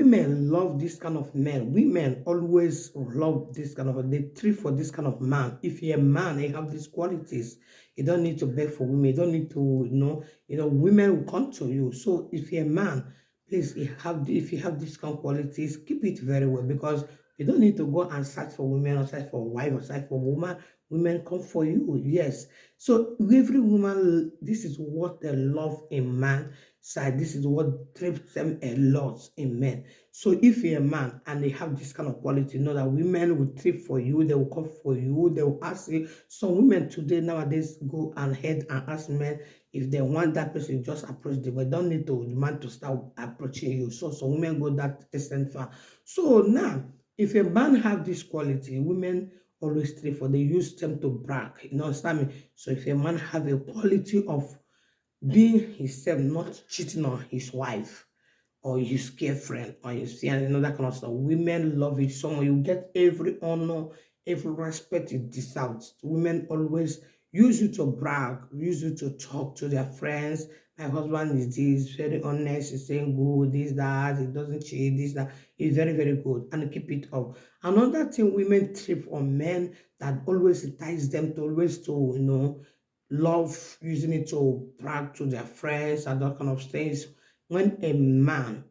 women love this kind of men. Women always love this kind of, they treat for this kind of man. If you're a man and you have these qualities, you don't need to beg for women. You don't need to, women will come to you. So if you're a man, please, if you have these kind of qualities, keep it very well, because you don't need to go and search for women or search for a wife or search for a woman. Women come for you. Yes. So every woman, this is what they love in man side. This is what trips them a lot in men. So if you're a man and they have this kind of quality, know that women will trip for you, they will come for you, they will ask you. Some women today nowadays go ahead and ask men if they want that person, just approach them. But don't need to demand to start approaching you. So some women go that extent far. So now, if a man have this quality, women always trip for, they use them to brag. You know, understand me? So if a man have a quality of being himself, not cheating on his wife or his girlfriend or his fiance, that kind of stuff. Women love it so much. You get every honor, every respect it deserves. Women always use you to brag, use you to talk to their friends. My husband is this, very honest, he's saying good, this, that, he doesn't cheat, this, that. He's very, very good. And keep it up. Another thing, women trip on men that always entice them to always to, love using it to brag to their friends and that kind of things. When a man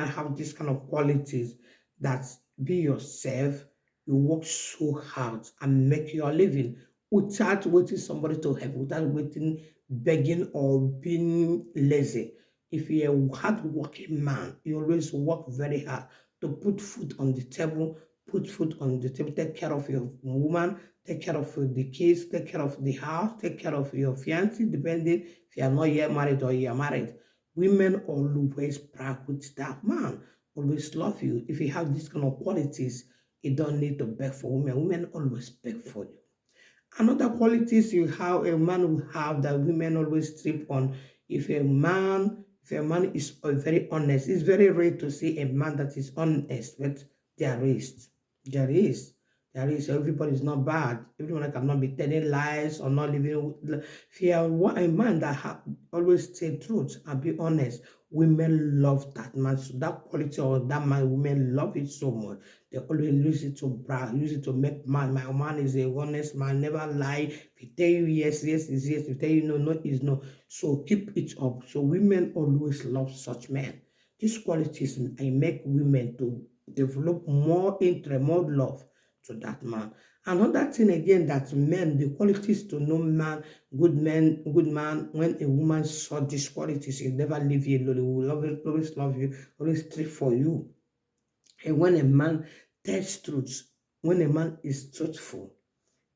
have this kind of qualities, that be yourself, you work so hard and make your living without waiting somebody to help, without waiting, begging or being lazy. If you're a hard-working man, you always work very hard to put food on the table, take care of your woman, take care of the kids, take care of the house, take care of your fiancé, depending if you are not yet married or you are married. Women always brag with that man, always love you. If you have these kind of qualities, you don't need to beg for women. Women always beg for you. Another qualities you have, a man will have that women always trip on. If a man is very honest, it's very rare to see a man that is honest, but there is. There is. There is. Everybody is not bad. Everyone cannot be telling lies or not living. If you are a man that always say truth and be honest, women love that man. So that quality of that man, women love it so much. They always use it to brag, use it to make man. My man is a honest man, never lie. If he tell you yes, yes is yes. If he tell you no, no is no. So keep it up. So women always love such men. These qualities I make women to develop more interest, more love to that man. Another thing again that men, the qualities to know man, good man, when a woman saw these qualities, he never leave you alone. He will always love you, always treat for you. And when a man tells truth, when a man is truthful,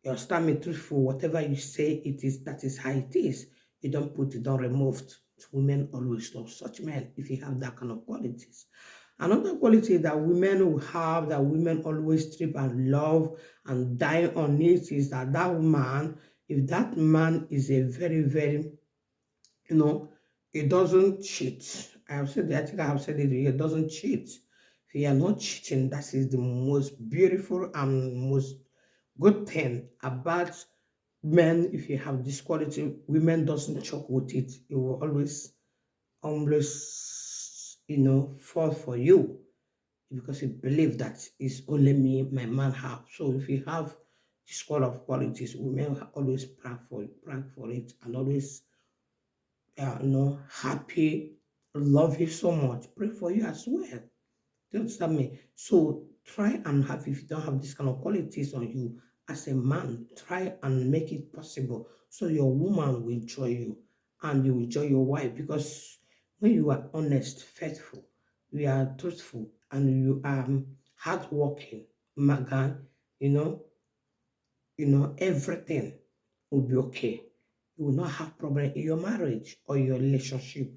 you understand me, truthful, whatever you say, it is, that is how it is. You don't put it, don't remove it. Women always love such men if you have that kind of qualities. Another quality that women will have, that women always strip and love and die on it, is that man, if that man is a very, very, you know, he doesn't cheat. I have said that, I think I have said it, he doesn't cheat. If you are not cheating, that is the most beautiful and most good thing about men. If you have this quality, women doesn't choke with it. It will always, fall for you, because he believe that it's only me, my man have. So if you have this kind of qualities, women always brag for it, and always, happy, love you so much, pray for you as well. Do you understand me? So try and have, if you don't have this kind of qualities on you as a man, try and make it possible so your woman will enjoy you and you enjoy your wife. Because when you are honest, faithful, you are truthful, and you are hardworking, my guy, you know, everything will be okay. You will not have problem in your marriage or your relationship.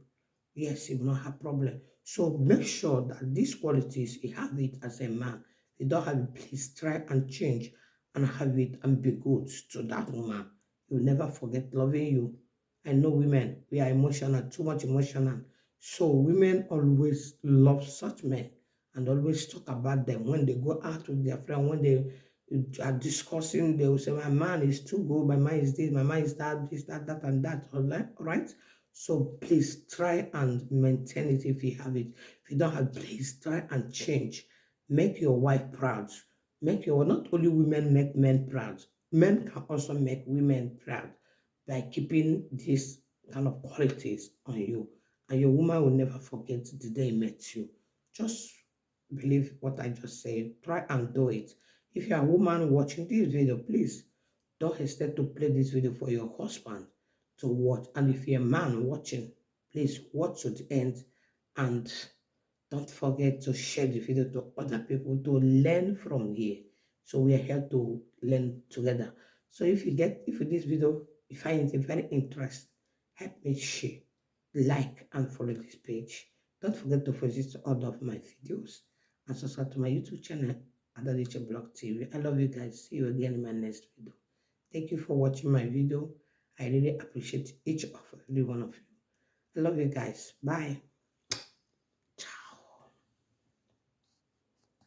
Yes, you will not have problem. So make sure that these qualities, you have it as a man. If you don't have it, please try and change and have it and be good to that woman. You will never forget loving you. I know women, we are emotional, too much emotional. So women always love such men and always talk about them when they go out with their friend, when they are discussing, they will say, my man is too good, my man is this, my man is that, this, that, and that, all right? So please try and maintain it if you have it. If you don't have, please try and change. Make your wife proud. Make your, not only women make men proud, men can also make women proud by keeping these kind of qualities on you. And your woman will never forget the day he met you. Just believe what I just said. Try and do it. If you're a woman watching this video, please don't hesitate to play this video for your husband to watch. And if you're a man watching, please watch to the end and don't forget to share the video to other people to learn from here. So we are here to learn together. So if this video, you find it very interesting, help me share, like, and follow this page. Don't forget to visit all of my videos and subscribe to my YouTube channel, Adadiche Blog TV. I love you guys. See you again in my next video. Thank you for watching my video. I really appreciate each of every one of you. I love you guys. Bye.